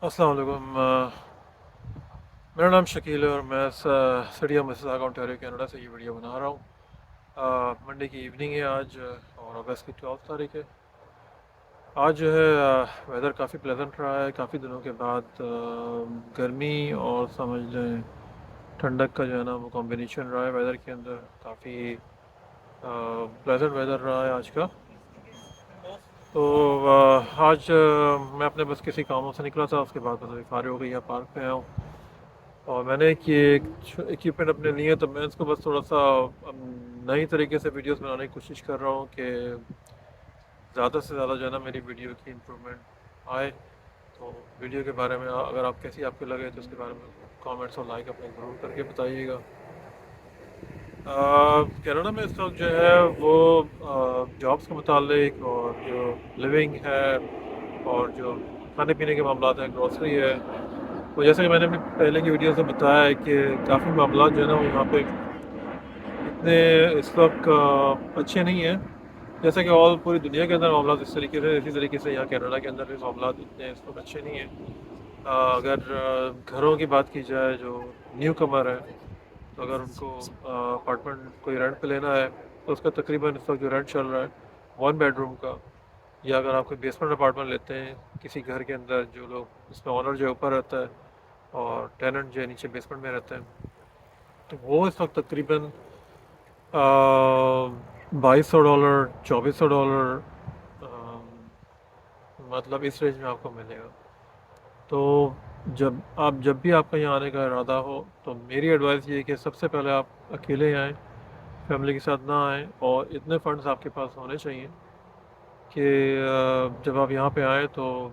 अस्सलाम वालेकुम। मेरा नाम शकील है और मैं city of Mississauga Ontario Canada से ये वीडियो बना रहा हूँ। मंडे की इवनिंग है आज, और अगस्त की 12 तारीख है। आज जो है वेदर काफ़ी प्लेजेंट रहा है। काफ़ी दिनों के बाद गर्मी और समझ लें ठंडक का जो है ना वो कॉम्बिनेशन रहा है वेदर के अंदर। काफ़ी प्लेजेंट वेदर रहा है आज का। तो आज मैं अपने बस किसी कामों से निकला था, उसके बाद बस अभी फारिग हो गई है, पार्क पे आया हूँ। और मैंने एक ये इक्विपमेंट अपने लिए, तो मैं इसको बस थोड़ा सा नई तरीके से वीडियोस बनाने की कोशिश कर रहा हूँ कि ज़्यादा से ज़्यादा जो है ना मेरी वीडियो की इम्प्रूवमेंट आए। तो वीडियो के बारे में अगर आप कैसी आपको लगे तो उसके बारे में कमेंट्स और लाइक अपने ज़रूर करके बताइएगा। कनाडा में इस वक्त जो है वो जॉब्स के मुतालिक और जो लिविंग है और जो खाने पीने के मामला हैं, ग्रोसरी है, वो जैसे कि मैंने अपनी पहले की वीडियोस में बताया है कि काफ़ी मामला जो है ना वो यहाँ पे इतने इस वक्त अच्छे नहीं हैं जैसे कि ऑल पूरी दुनिया के अंदर मामला इस तरीके से, इसी तरीके से यहाँ कनाडा के अंदर भी मामला इतने इस वक्त अच्छे नहीं हैं। अगर घरों की बात की जाए, जो न्यू कमर है, तो अगर उनको अपार्टमेंट कोई रेंट पे लेना है तो उसका तकरीबन इस वक्त जो रेंट चल रहा है 1 बेडरूम का, या अगर आप कोई बेसमेंट अपार्टमेंट लेते हैं किसी घर के अंदर, जो लोग उसमें ऑनर जो है ऊपर रहता है और टेनेंट जो है नीचे बेसमेंट में रहते हैं, तो वो इस वक्त तकरीबन $2200 $2400 मतलब इस रेंज में आपको मिलेगा। तो जब भी आपका यहाँ आने का इरादा हो तो मेरी एडवाइस ये है कि सबसे पहले आप अकेले आएँ, फैमिली के साथ ना आएँ, और इतने फंड्स आपके पास होने चाहिए कि जब आप यहाँ पे आएँ तो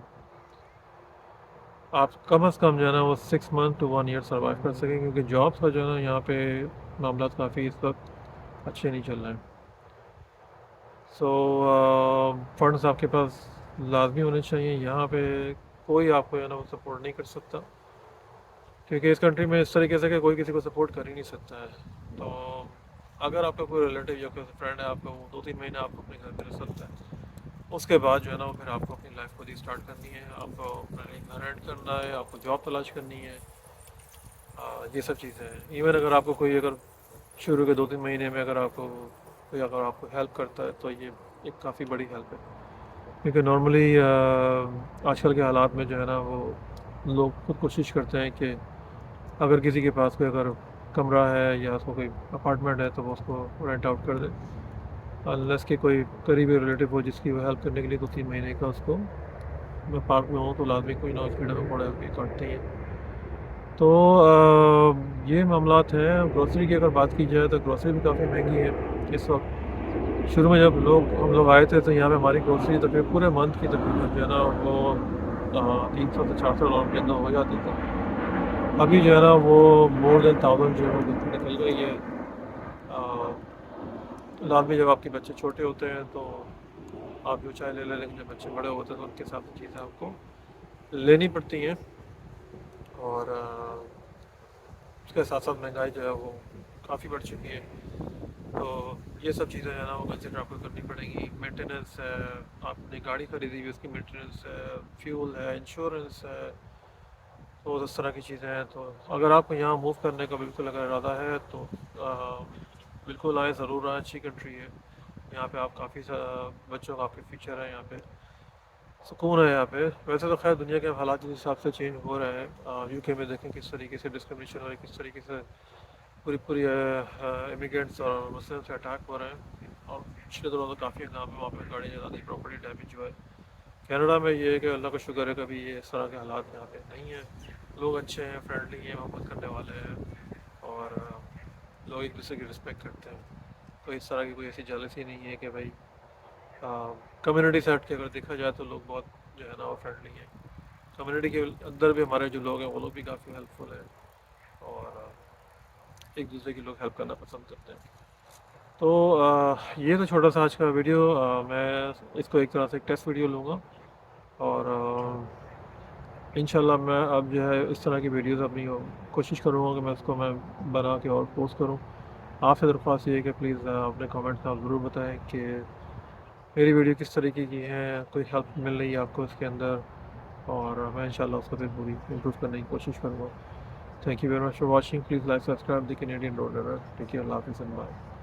आप कम से कम जो है ना वो 6 मंथ to 1 ईयर सर्वाइव कर सकें, क्योंकि जॉब्स का जो है ना यहाँ पे मामला काफ़ी इस वक्त अच्छे नहीं चल रहे हैं। सो फंड्स आपके पास लाजमी होने चाहिए। यहाँ पे कोई आपको जो है ना वो सपोर्ट नहीं कर सकता, क्योंकि इस कंट्री में इस तरीके से कि कोई किसी को सपोर्ट कर ही नहीं सकता है। तो अगर आपका कोई रिलेटिव या कोई फ्रेंड है आपका, वो 2-3 महीने आपको अपने घर पे रह सकता है, उसके बाद जो है ना वो फिर आपको अपनी लाइफ खुद ही स्टार्ट करनी है। आपको अपना एक घर रेंट करना है, आपको जॉब तलाश करनी है। ये सब चीज़ें हैं। इवन अगर आपको कोई, अगर शुरू के 2-3 महीने में अगर आपको कोई अगर आपको हेल्प करता है तो ये एक काफ़ी बड़ी हेल्प है, क्योंकि नॉर्मली आजकल के हालात में जो है ना वो लोग खुद कोशिश करते हैं कि अगर किसी के पास कोई अगर कमरा है या उसको कोई अपार्टमेंट है तो वो उसको रेंट आउट कर दे, अनलेस कि कोई करीबी रिलेटिव हो जिसकी वो हेल्प करने के लिए 2-3 महीने का उसको, मैं पार्क में हूँ तो लाजमी कोई ना उस फील्ड में पड़े होकर काटते ही हैं। तो ये मामलात हैं। ग्रोसरी की अगर बात की जाए तो ग्रोसरी भी काफ़ी महंगी है इस वक्त। शुरू में जब हम लोग आए थे तो यहाँ पे हमारी ग्रोसरी तकरीबन पूरे मंथ की तकरीबन जो है ना वो 300 से 400 डॉलर के अंदर हो जाती थी। अभी जो है ना वो मोर देन 1000 जो है वो निकल गई है। लाजमी जब आपके बच्चे छोटे होते हैं तो आप जो चाहे ले लें, लेकिन जब बच्चे बड़े होते हैं तो उनके हिसाब से चीज़ें आपको लेनी पड़ती हैं। और उसके साथ साथ महंगाई जो है वो काफ़ी बढ़ चुकी है। तो ये सब चीज़ें जो है ना वो कंसिडर आपको करनी पड़ेंगी। मेंटेनेंस है, आपने गाड़ी खरीदी हुई उसकी मेंटेनेंस है, फ्यूल है, इंश्योरेंस है, तो इस तरह की चीज़ें हैं। तो अगर आपको यहाँ मूव करने का बिल्कुल अगर इरादा है तो बिल्कुल आए, ज़रूर आए। अच्छी कंट्री है यहाँ पे, आप काफ़ी बच्चों का आपके फ्यूचर है यहाँ पे, सुकून है यहाँ पे। वैसे तो खैर दुनिया के हालात जिस हिसाब से चेंज हो रहे हैं, यूके में देखें किस तरीके से डिस्क्रिमिनेशन हो रही है, किस तरीके से पूरी पूरी इमिग्रेंट्स और मुस्लिम से अटैक हो रहे हैं। और पिछले दिनों तो काफ़ी हंगामे वहाँ पर, गाड़ी जला दी, प्रॉपर्टी डैमेज हुआ है। कनाडा में ये है कि अल्लाह का शुक्र है कभी ये इस तरह के हालात यहाँ पे नहीं है। लोग अच्छे हैं, फ्रेंडली हैं, मोहब्बत करने वाले हैं, और लोग एक दूसरे की रिस्पेक्ट करते हैं। कोई इस तरह की कोई ऐसी जेलसी नहीं है कि भाई, कम्युनिटी से हट के अगर देखा जाए तो लोग बहुत जो है ना वो फ्रेंडली हैं। कम्युनिटी के अंदर भी हमारे जो लोग हैं वो लोग भी काफ़ी हेल्पफुल हैं, और एक दूसरे की लोग हेल्प करना पसंद करते हैं। तो ये तो छोटा सा आज का वीडियो। मैं इसको एक तरह से एक टेस्ट वीडियो लूँगा, और इंशाल्लाह मैं अब जो है इस तरह की वीडियोस अपनी कोशिश करूँगा कि मैं उसको बना के और पोस्ट करूँ। आपसे दरख्वास्त ये है कि प्लीज़ अपने कमेंट्स में आप ज़रूर बताएं कि मेरी वीडियो किस तरीके की है, कोई हेल्प मिल रही है आपको इसके अंदर, اور میں انشاءاللہ اس کو پھر پوری امپروو کرنے کی کوشش کروں گا. Thank you very much for watching. Please like subscribe the Canadian road runner. Take care. اللہ حافظ اینڈ بائے.